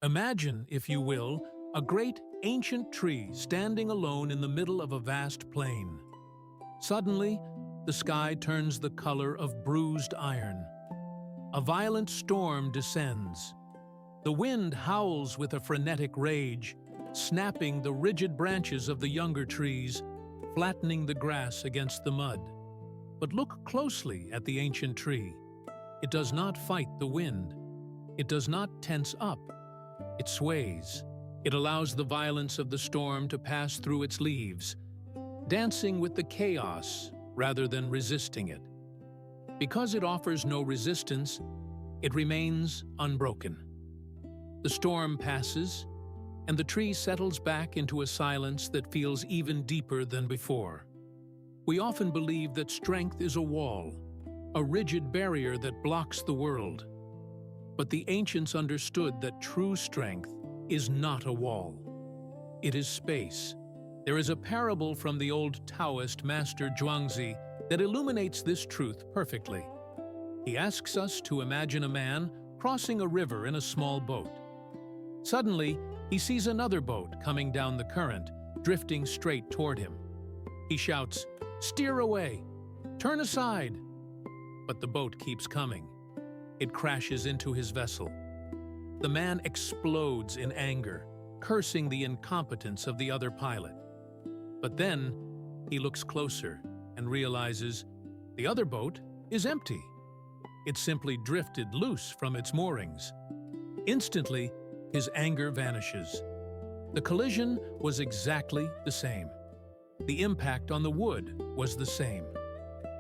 Imagine, if you will, a great ancient tree standing alone in the middle of a vast plain. Suddenly, the sky turns the color of bruised iron. A violent storm descends. The wind howls with a frenetic rage, snapping the rigid branches of the younger trees, flattening the grass against the mud. But look closely at the ancient tree. It does not fight the wind. It does not tense up. It sways. It allows the violence of the storm to pass through its leaves, dancing with the chaos rather than resisting it. Because it offers no resistance, it remains unbroken. The storm passes, and the tree settles back into a silence that feels even deeper than before. We often believe that strength is a wall, a rigid barrier that blocks the world. But the ancients understood that true strength is not a wall. It is space. There is a parable from the old Taoist Master Zhuangzi that illuminates this truth perfectly. He asks us to imagine a man crossing a river in a small boat. Suddenly, he sees another boat coming down the current, drifting straight toward him. He shouts, "Steer away! Turn aside!" But the boat keeps coming. It crashes into his vessel. The man explodes in anger, cursing the incompetence of the other pilot. But then, he looks closer and realizes the other boat is empty. It simply drifted loose from its moorings. Instantly, his anger vanishes. The collision was exactly the same. The impact on the wood was the same.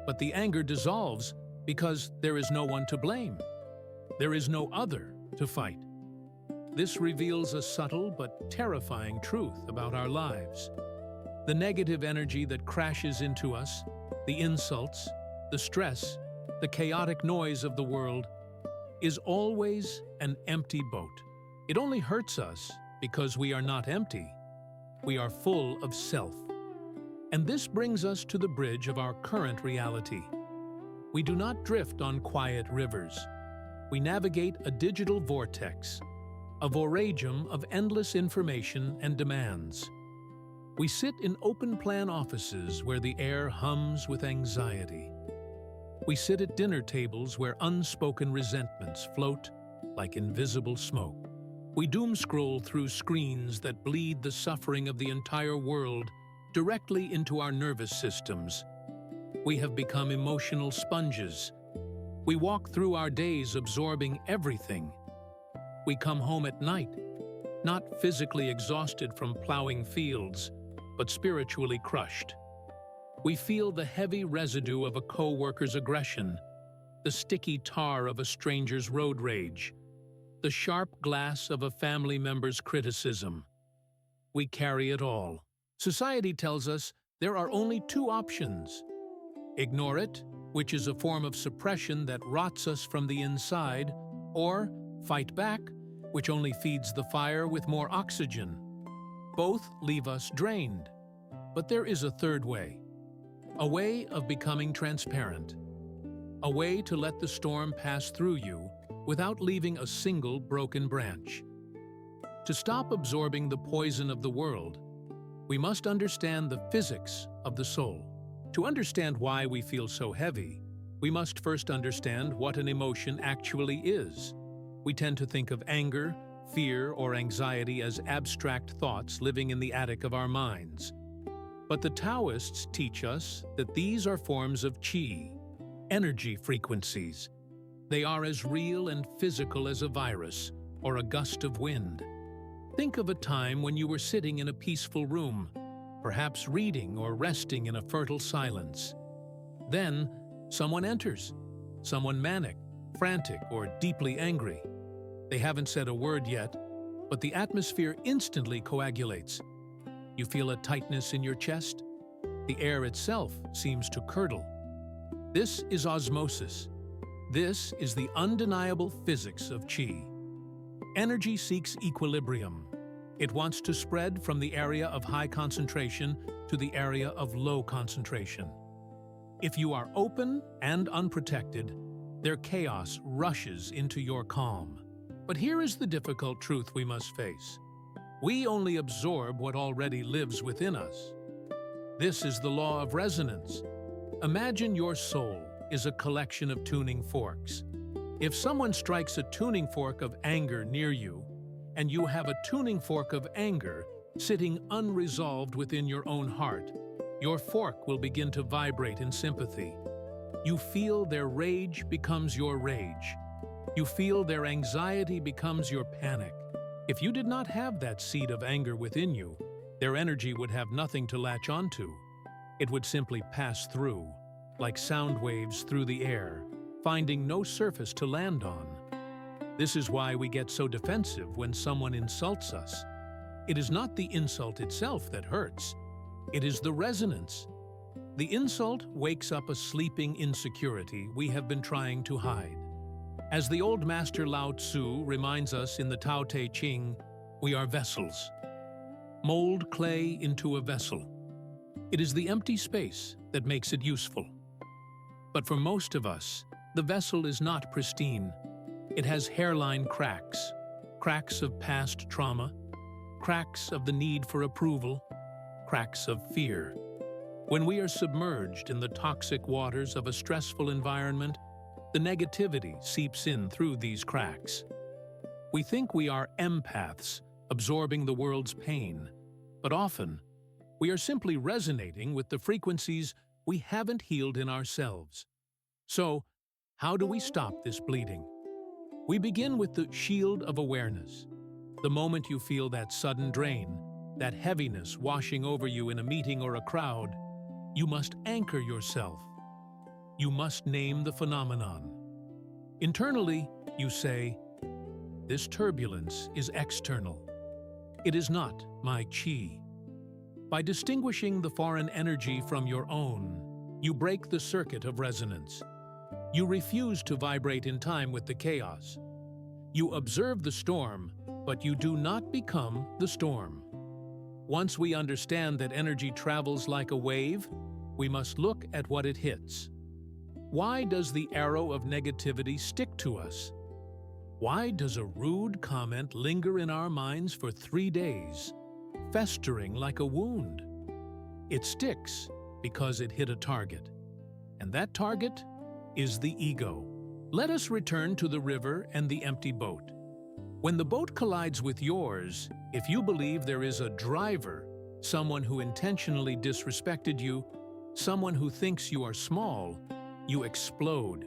But the anger dissolves because there is no one to blame. There is no other to fight. This reveals a subtle but terrifying truth about our lives. The negative energy that crashes into us, the insults, the stress, the chaotic noise of the world, is always an empty boat. It only hurts us because we are not empty. We are full of self. And this brings us to the bridge of our current reality. We do not drift on quiet rivers. We navigate a digital vortex, a voragem of endless information and demands. We sit in open-plan offices where the air hums with anxiety. We sit at dinner tables where unspoken resentments float like invisible smoke. We doom-scroll through screens that bleed the suffering of the entire world directly into our nervous systems. We have become emotional sponges. We walk through our days absorbing everything. We come home at night, not physically exhausted from plowing fields, but spiritually crushed. We feel the heavy residue of a co-worker's aggression, the sticky tar of a stranger's road rage, the sharp glass of a family member's criticism. We carry it all. Society tells us there are only two options. Ignore it, which is a form of suppression that rots us from the inside, or fight back, which only feeds the fire with more oxygen. Both leave us drained. But there is a third way. A way of becoming transparent. A way to let the storm pass through you without leaving a single broken branch. To stop absorbing the poison of the world, we must understand the physics of the soul. To understand why we feel so heavy, we must first understand what an emotion actually is. We tend to think of anger, fear, or anxiety as abstract thoughts living in the attic of our minds. But the Taoists teach us that these are forms of qi, energy frequencies. They are as real and physical as a virus or a gust of wind. Think of a time when you were sitting in a peaceful room, perhaps reading or resting in a fertile silence. Then, someone enters, someone manic, frantic, or deeply angry. They haven't said a word yet, but the atmosphere instantly coagulates. You feel a tightness in your chest. The air itself seems to curdle. This is osmosis. This is the undeniable physics of qi. Energy seeks equilibrium. It wants to spread from the area of high concentration to the area of low concentration. If you are open and unprotected, their chaos rushes into your calm. But here is the difficult truth we must face. We only absorb what already lives within us. This is the law of resonance. Imagine your soul is a collection of tuning forks. If someone strikes a tuning fork of anger near you, and you have a tuning fork of anger sitting unresolved within your own heart, your fork will begin to vibrate in sympathy. You feel their rage becomes your rage. You feel their anxiety becomes your panic. If you did not have that seed of anger within you, their energy would have nothing to latch onto. It would simply pass through, like sound waves through the air, finding no surface to land on. This is why we get so defensive when someone insults us. It is not the insult itself that hurts. It is the resonance. The insult wakes up a sleeping insecurity we have been trying to hide. As the old master Lao Tzu reminds us in the Tao Te Ching, we are vessels. Mold clay into a vessel. It is the empty space that makes it useful. But for most of us, the vessel is not pristine. It has hairline cracks, cracks of past trauma, cracks of the need for approval, cracks of fear. When we are submerged in the toxic waters of a stressful environment, the negativity seeps in through these cracks. We think we are empaths, absorbing the world's pain, but often, we are simply resonating with the frequencies we haven't healed in ourselves. So, how do we stop this bleeding? We begin with the shield of awareness. The moment you feel that sudden drain, that heaviness washing over you in a meeting or a crowd, you must anchor yourself. You must name the phenomenon. Internally, you say, "This turbulence is external. It is not my chi." By distinguishing the foreign energy from your own, you break the circuit of resonance. You refuse to vibrate in time with the chaos. You observe the storm, but you do not become the storm. Once we understand that energy travels like a wave, we must look at what it hits. Why does the arrow of negativity stick to us? Why does a rude comment linger in our minds for 3 days, festering like a wound? It sticks because it hit a target. And that target is the ego. Let us return to the river and the empty boat. When the boat collides with yours, if you believe there is a driver, someone who intentionally disrespected you, someone who thinks you are small, you explode.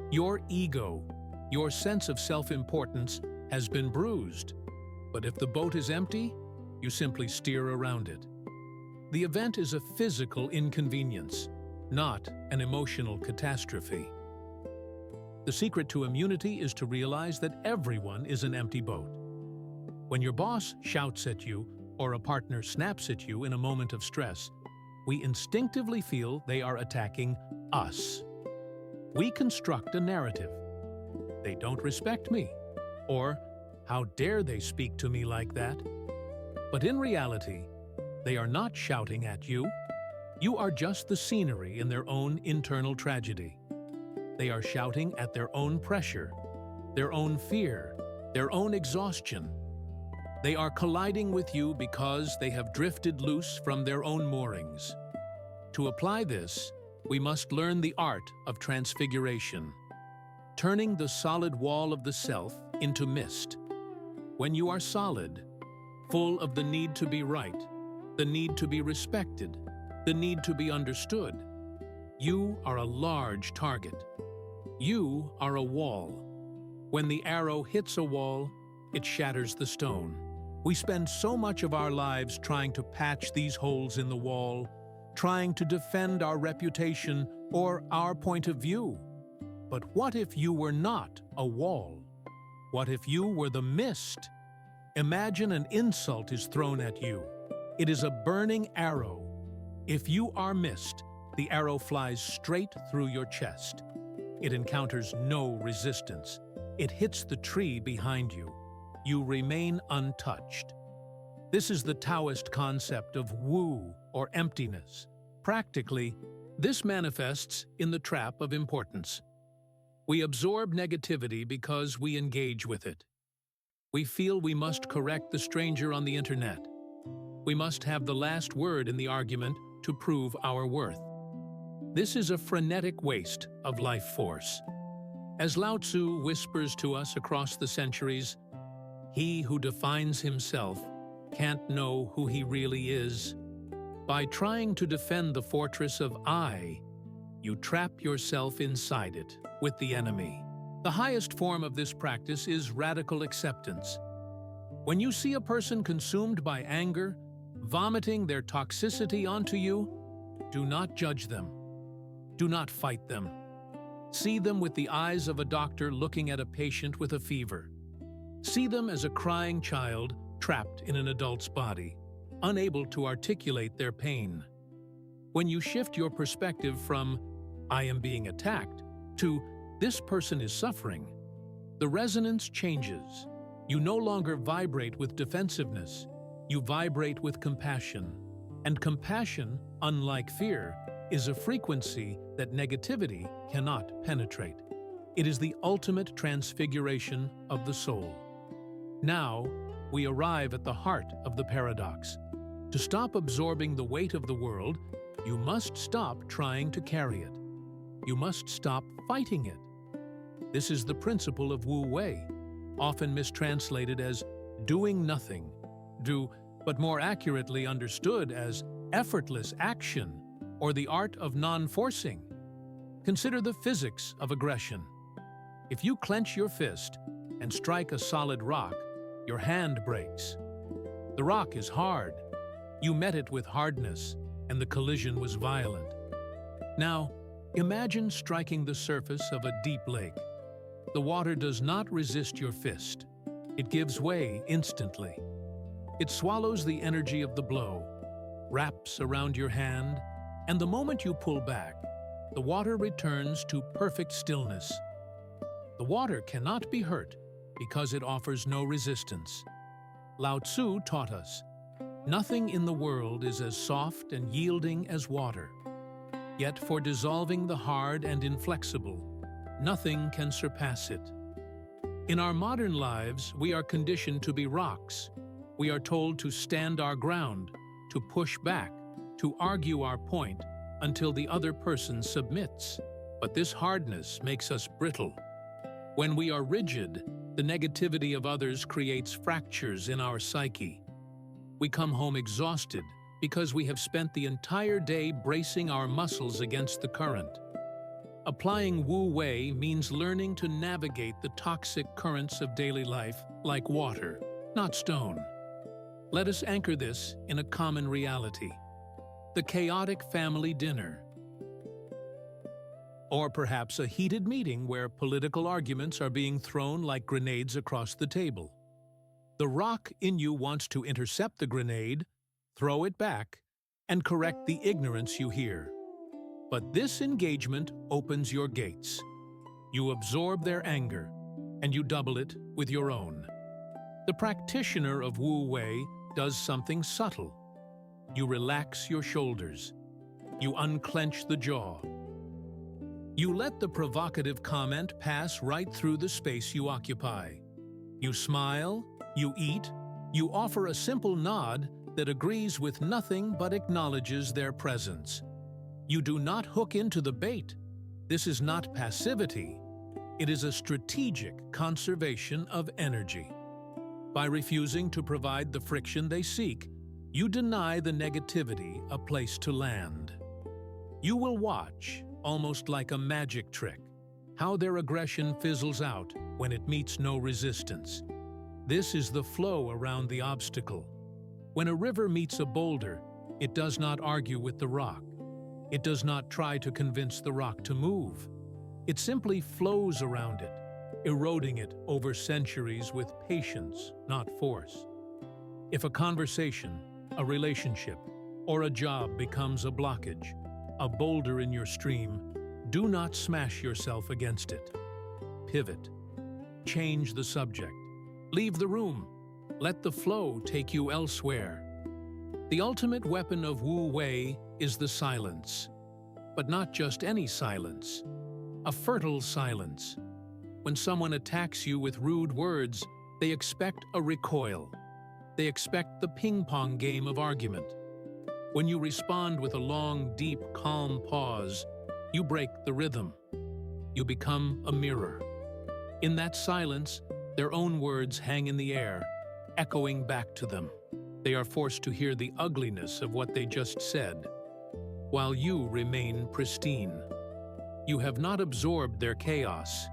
Your ego, your sense of self-importance, has been bruised. But if the boat is empty, you simply steer around it. The event is a physical inconvenience, not an emotional catastrophe. The secret to immunity is to realize that everyone is an empty boat. When your boss shouts at you or a partner snaps at you in a moment of stress, we instinctively feel they are attacking us. We construct a narrative. They don't respect me, or how dare they speak to me like that? But in reality, they are not shouting at you. You are just the scenery in their own internal tragedy. They are shouting at their own pressure, their own fear, their own exhaustion. They are colliding with you because they have drifted loose from their own moorings. To apply this, we must learn the art of transfiguration, turning the solid wall of the self into mist. When you are solid, full of the need to be right, the need to be respected, the need to be understood, you are a large target. You are a wall. When the arrow hits a wall, it shatters the stone. We spend so much of our lives trying to patch these holes in the wall, trying to defend our reputation or our point of view. But what if you were not a wall? What if you were the mist? Imagine an insult is thrown at you. It is a burning arrow. If you are mist, the arrow flies straight through your chest. It encounters no resistance. It hits the tree behind you. You remain untouched. This is the Taoist concept of Wu, or emptiness. Practically, this manifests in the trap of importance. We absorb negativity because we engage with it. We feel we must correct the stranger on the internet. We must have the last word in the argument to prove our worth. This is a frenetic waste of life force. As Lao Tzu whispers to us across the centuries, "He who defines himself can't know who he really is." By trying to defend the fortress of I, you trap yourself inside it with the enemy. The highest form of this practice is radical acceptance. When you see a person consumed by anger, vomiting their toxicity onto you, do not judge them. Do not fight them. See them with the eyes of a doctor looking at a patient with a fever. See them as a crying child trapped in an adult's body, unable to articulate their pain. When you shift your perspective from "I am being attacked" to "this person is suffering," the resonance changes. You no longer vibrate with defensiveness. You vibrate with compassion. And compassion, unlike fear, is a frequency that negativity cannot penetrate. It is the ultimate transfiguration of the soul. Now, we arrive at the heart of the paradox. To stop absorbing the weight of the world, you must stop trying to carry it. You must stop fighting it. This is the principle of Wu Wei, often mistranslated as doing nothing, but more accurately understood as effortless action, or the art of non-forcing. Consider the physics of aggression. If you clench your fist and strike a solid rock, your hand breaks. The rock is hard. You met it with hardness, and the collision was violent. Now, imagine striking the surface of a deep lake. The water does not resist your fist. It gives way instantly. It swallows the energy of the blow, wraps around your hand, and the moment you pull back, the water returns to perfect stillness. The water cannot be hurt because it offers no resistance. Lao Tzu taught us, "Nothing in the world is as soft and yielding as water. Yet for dissolving the hard and inflexible, nothing can surpass it." In our modern lives, we are conditioned to be rocks. We are told to stand our ground, to push back, to argue our point until the other person submits. But this hardness makes us brittle. When we are rigid, the negativity of others creates fractures in our psyche. We come home exhausted because we have spent the entire day bracing our muscles against the current. Applying Wu Wei means learning to navigate the toxic currents of daily life like water, not stone. Let us anchor this in a common reality: the chaotic family dinner. Or perhaps a heated meeting where political arguments are being thrown like grenades across the table. The rock in you wants to intercept the grenade, throw it back, and correct the ignorance you hear. But this engagement opens your gates. You absorb their anger, and you double it with your own. The practitioner of Wu Wei does something subtle. You relax your shoulders. You unclench the jaw. You let the provocative comment pass right through the space you occupy. You smile, you eat, you offer a simple nod that agrees with nothing but acknowledges their presence. You do not hook into the bait. This is not passivity. It is a strategic conservation of energy. By refusing to provide the friction they seek, you deny the negativity a place to land. You will watch, almost like a magic trick, how their aggression fizzles out when it meets no resistance. This is the flow around the obstacle. When a river meets a boulder, it does not argue with the rock. It does not try to convince the rock to move. It simply flows around it, eroding it over centuries with patience, not force. If a conversation, a relationship, or a job becomes a blockage, a boulder in your stream, do not smash yourself against it. Pivot. Change the subject. Leave the room. Let the flow take you elsewhere. The ultimate weapon of Wu Wei is the silence. But not just any silence. A fertile silence. When someone attacks you with rude words, They expect a recoil. They expect the ping-pong game of argument. When you respond with a long, deep, calm pause, you break the rhythm. You become a mirror. In that silence, their own words hang in the air, echoing back to them. They are forced to hear the ugliness of what they just said, while you remain pristine. You have not absorbed their chaos.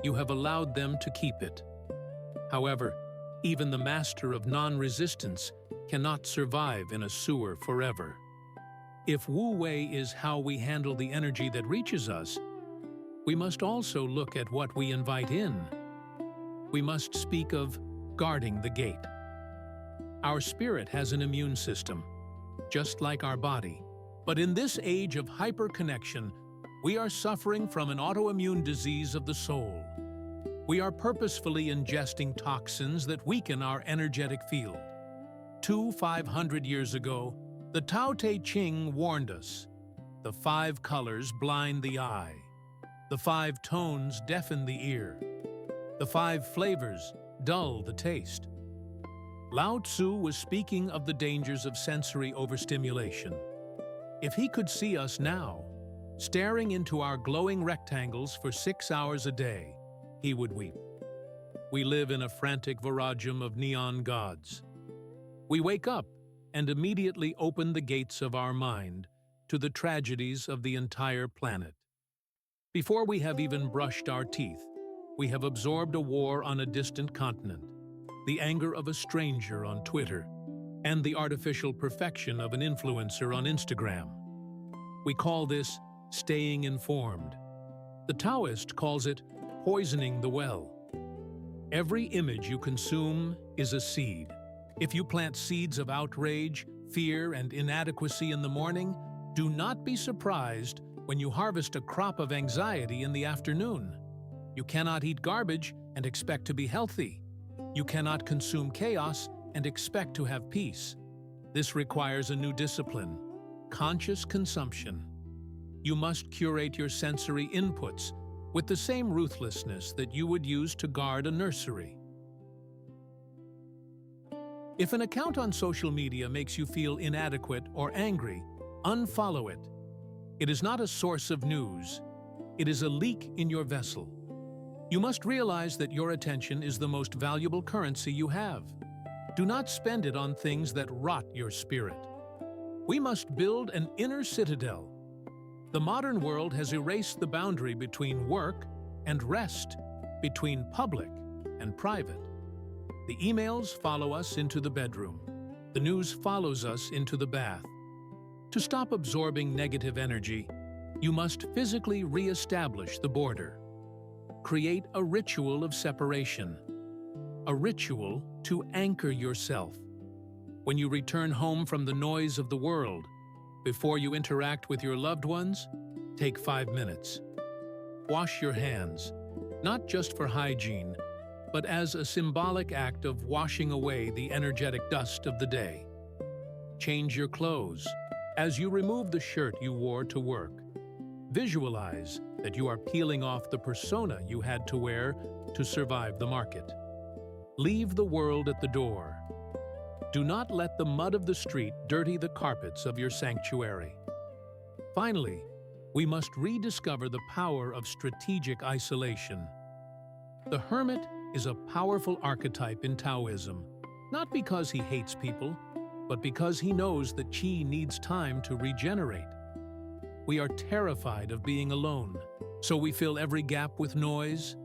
You have allowed them to keep it. However, even the master of non-resistance cannot survive in a sewer forever. If Wu Wei is how we handle the energy that reaches us, we must also look at what we invite in. We must speak of guarding the gate. Our spirit has an immune system, just like our body. But in this age of hyperconnection, we are suffering from an autoimmune disease of the soul. We are purposefully ingesting toxins that weaken our energetic field. 500 years ago, the Tao Te Ching warned us, the 5 colors blind the eye, the 5 tones deafen the ear, the 5 flavors dull the taste. Lao Tzu was speaking of the dangers of sensory overstimulation. If he could see us now, staring into our glowing rectangles for 6 hours a day, he would weep. We live in a frantic virajum of neon gods. We wake up and immediately open the gates of our mind to the tragedies of the entire planet. Before we have even brushed our teeth, we have absorbed a war on a distant continent, the anger of a stranger on Twitter, and the artificial perfection of an influencer on Instagram. We call this staying informed. The Taoist calls it poisoning the well. Every image you consume is a seed. If you plant seeds of outrage, fear, and inadequacy in the morning, do not be surprised when you harvest a crop of anxiety in the afternoon. You cannot eat garbage and expect to be healthy. You cannot consume chaos and expect to have peace. This requires a new discipline: conscious consumption. You must curate your sensory inputs with the same ruthlessness that you would use to guard a nursery. If an account on social media makes you feel inadequate or angry, unfollow it. It is not a source of news. It is a leak in your vessel. You must realize that your attention is the most valuable currency you have. Do not spend it on things that rot your spirit. We must build an inner citadel. The modern world has erased the boundary between work and rest, between public and private. The emails follow us into the bedroom. The news follows us into the bath. To stop absorbing negative energy, you must physically re-establish the border. Create a ritual of separation, a ritual to anchor yourself. When you return home from the noise of the world, before you interact with your loved ones, take 5 minutes. Wash your hands, not just for hygiene, but as a symbolic act of washing away the energetic dust of the day. Change your clothes. As you remove the shirt you wore to work, visualize that you are peeling off the persona you had to wear to survive the market. Leave the world at the door. Do not let the mud of the street dirty the carpets of your sanctuary. Finally, we must rediscover the power of strategic isolation. The hermit is a powerful archetype in Taoism, not because he hates people, but because he knows that qi needs time to regenerate. We are terrified of being alone, so we fill every gap with noise.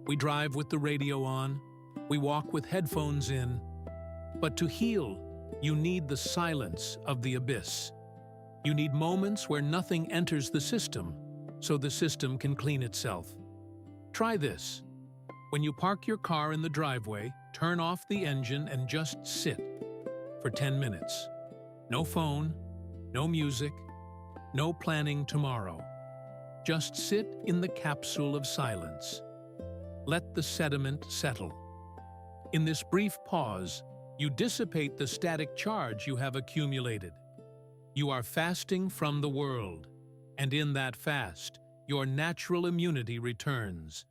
We drive with the radio on. We walk with headphones in. But to heal, you need the silence of the abyss. You need moments where nothing enters the system, so the system can clean itself. Try this. When you park your car in the driveway, turn off the engine and just sit for 10 minutes. No phone, no music, no planning tomorrow. Just sit in the capsule of silence. Let the sediment settle. In this brief pause, you dissipate the static charge you have accumulated. You are fasting from the world, and in that fast, your natural immunity returns.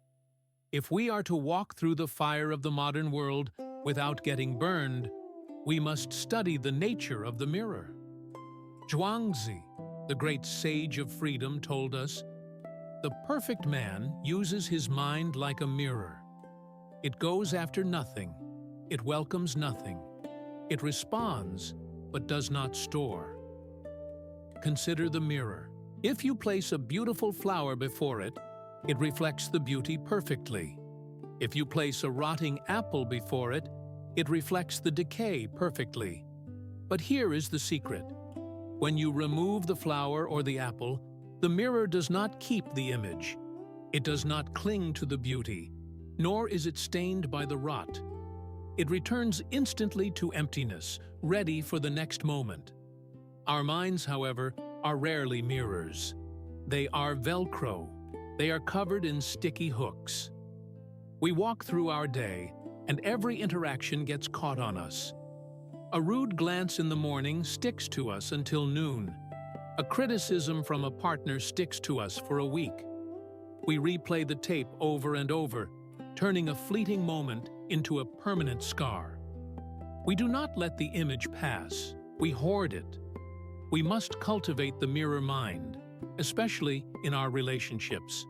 If we are to walk through the fire of the modern world without getting burned, we must study the nature of the mirror. Zhuangzi, the great sage of freedom, told us, "The perfect man uses his mind like a mirror. It goes after nothing. It welcomes nothing. It responds, but does not store." Consider the mirror. If you place a beautiful flower before it, it reflects the beauty perfectly. If you place a rotting apple before it, it reflects the decay perfectly. But here is the secret. When you remove the flower or the apple, the mirror does not keep the image. It does not cling to the beauty, nor is it stained by the rot. It returns instantly to emptiness, ready for the next moment. Our minds, however, are rarely mirrors. They are Velcro. They are covered in sticky hooks. We walk through our day, and every interaction gets caught on us. A rude glance in the morning sticks to us until noon. A criticism from a partner sticks to us for a week. We replay the tape over and over, turning a fleeting moment into a permanent scar. We do not let the image pass. We hoard it. We must cultivate the mirror mind, especially in our relationships.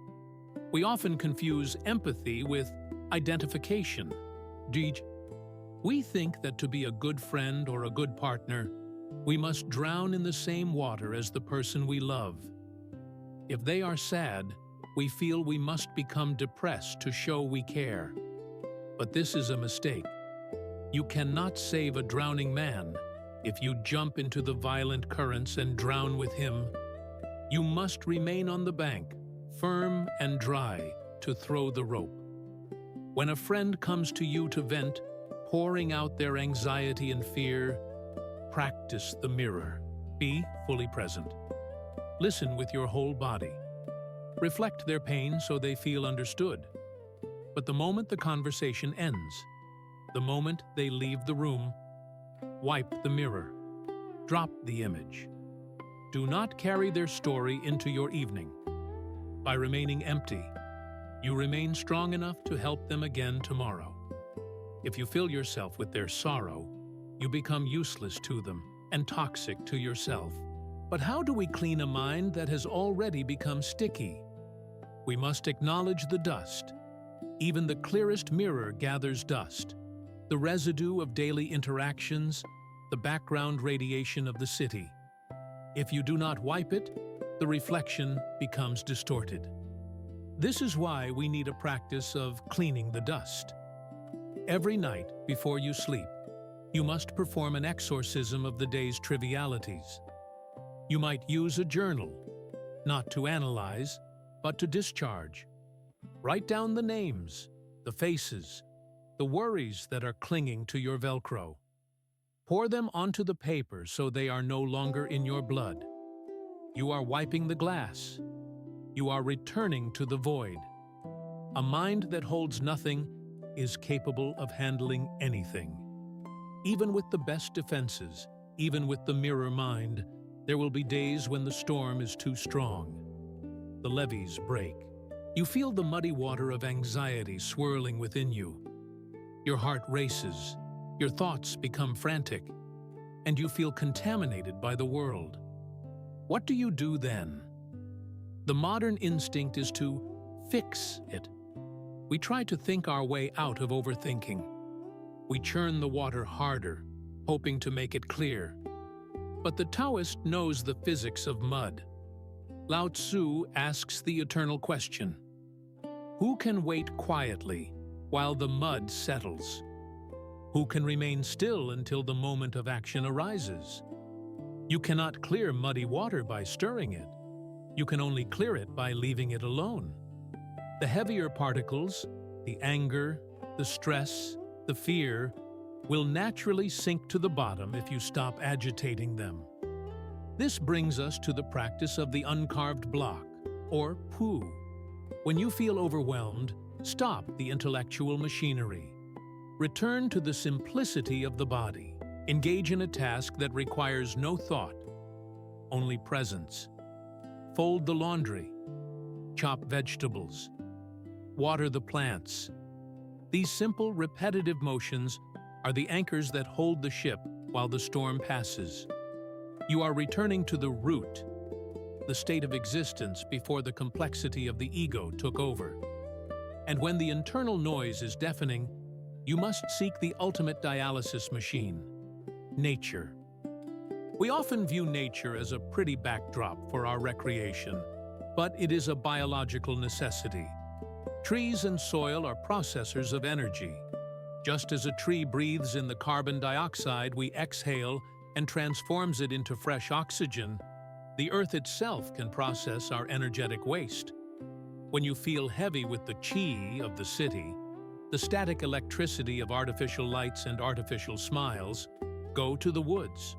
We often confuse empathy with identification. We think that to be a good friend or a good partner, we must drown in the same water as the person we love. If they are sad, we feel we must become depressed to show we care. But this is a mistake. You cannot save a drowning man if you jump into the violent currents and drown with him. You must remain on the bank, firm and dry, to throw the rope. When a friend comes to you to vent, pouring out their anxiety and fear, practice the mirror. Be fully present. Listen with your whole body. Reflect their pain so they feel understood. But the moment the conversation ends, the moment they leave the room, wipe the mirror. Drop the image. Do not carry their story into your evening. By remaining empty, you remain strong enough to help them again tomorrow. If you fill yourself with their sorrow, you become useless to them and toxic to yourself. But how do we clean a mind that has already become sticky? We must acknowledge the dust. Even the clearest mirror gathers dust. The residue of daily interactions, the background radiation of the city. If you do not wipe it, the reflection becomes distorted. This is why we need a practice of cleaning the dust. Every night before you sleep, you must perform an exorcism of the day's trivialities. You might use a journal, not to analyze, but to discharge. Write down the names, the faces, the worries that are clinging to your Velcro. Pour them onto the paper so they are no longer in your blood. You are wiping the glass. You are returning to the void. A mind that holds nothing is capable of handling anything. Even with the best defenses, even with the mirror mind, there will be days when the storm is too strong. The levees break. You feel the muddy water of anxiety swirling within you. Your heart races, your thoughts become frantic, and you feel contaminated by the world. What do you do then? The modern instinct is to fix it. We try to think our way out of overthinking. We churn the water harder, hoping to make it clear. But the Taoist knows the physics of mud. Lao Tzu asks the eternal question: who can wait quietly while the mud settles? Who can remain still until the moment of action arises? You cannot clear muddy water by stirring it. You can only clear it by leaving it alone. The heavier particles, the anger, the stress, the fear, will naturally sink to the bottom if you stop agitating them. This brings us to the practice of the uncarved block, or Pu. When you feel overwhelmed, stop the intellectual machinery. Return to the simplicity of the body. Engage in a task that requires no thought, only presence. Fold the laundry. Chop vegetables. water the plants. These simple, repetitive motions are the anchors that hold the ship while the storm passes. You are returning to the root, the state of existence before the complexity of the ego took over. And when the internal noise is deafening, you must seek the ultimate dialysis machine, nature. We often view nature as a pretty backdrop for our recreation, but it is a biological necessity. Trees and soil are processors of energy. Just as a tree breathes in the carbon dioxide we exhale and transforms it into fresh oxygen, the earth itself can process our energetic waste. When you feel heavy with the chi of the city, the static electricity of artificial lights and artificial smiles, go to the woods.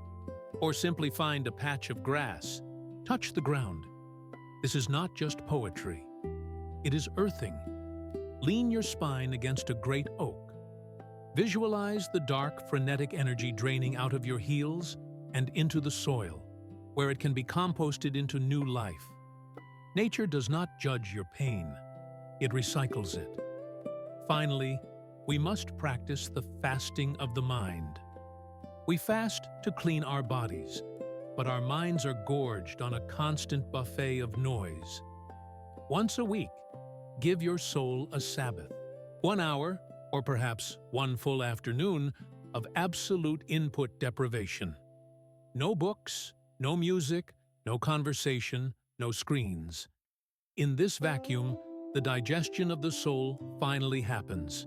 Or simply find a patch of grass. Touch the ground. This is not just poetry. It is earthing. Lean your spine against a great oak. Visualize the dark, frenetic energy draining out of your heels and into the soil, where it can be composted into new life. Nature does not judge your pain. It recycles it. Finally, we must practice the fasting of the mind. We fast to clean our bodies, but our minds are gorged on a constant buffet of noise. Once a week, give your soul a Sabbath. 1 hour, or perhaps 1 full afternoon, of absolute input deprivation. No books, no music, no conversation, no screens. In this vacuum, the digestion of the soul finally happens.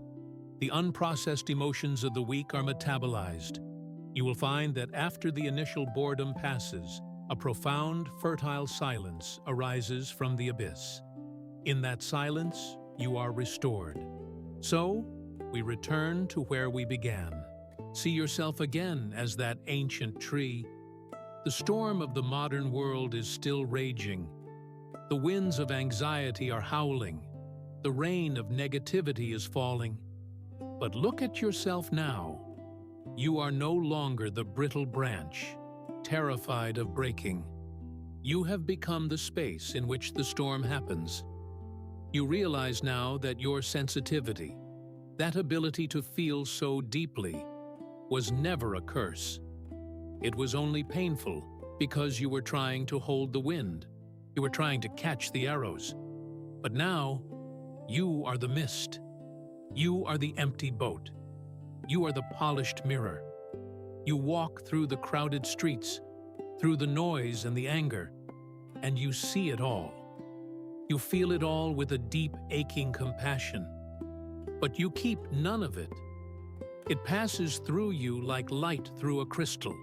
The unprocessed emotions of the week are metabolized. You will find that after the initial boredom passes, a profound, fertile silence arises from the abyss. In that silence, you are restored. So, we return to where we began. See yourself again as that ancient tree. The storm of the modern world is still raging. The winds of anxiety are howling. The rain of negativity is falling. But look at yourself now. You are no longer the brittle branch, terrified of breaking. You have become the space in which the storm happens. You realize now that your sensitivity, that ability to feel so deeply, was never a curse. It was only painful because you were trying to hold the wind. You were trying to catch the arrows. But now, you are the mist. You are the empty boat. You are the polished mirror. You walk through the crowded streets, through the noise and the anger, and you see it all. You feel it all with a deep, aching compassion. But you keep none of it. It passes through you like light through a crystal,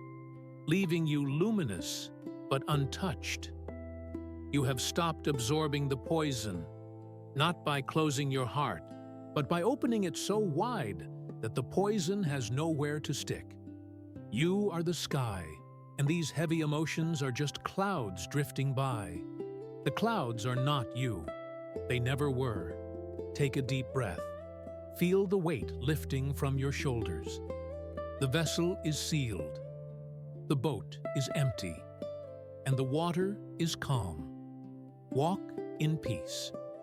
leaving you luminous but untouched. You have stopped absorbing the poison, not by closing your heart, but by opening it so wide that the poison has nowhere to stick. You are the sky, and these heavy emotions are just clouds drifting by. The clouds are not you. They never were. Take a deep breath. Feel the weight lifting from your shoulders. The vessel is sealed. The boat is empty. And the water is calm. Walk in peace.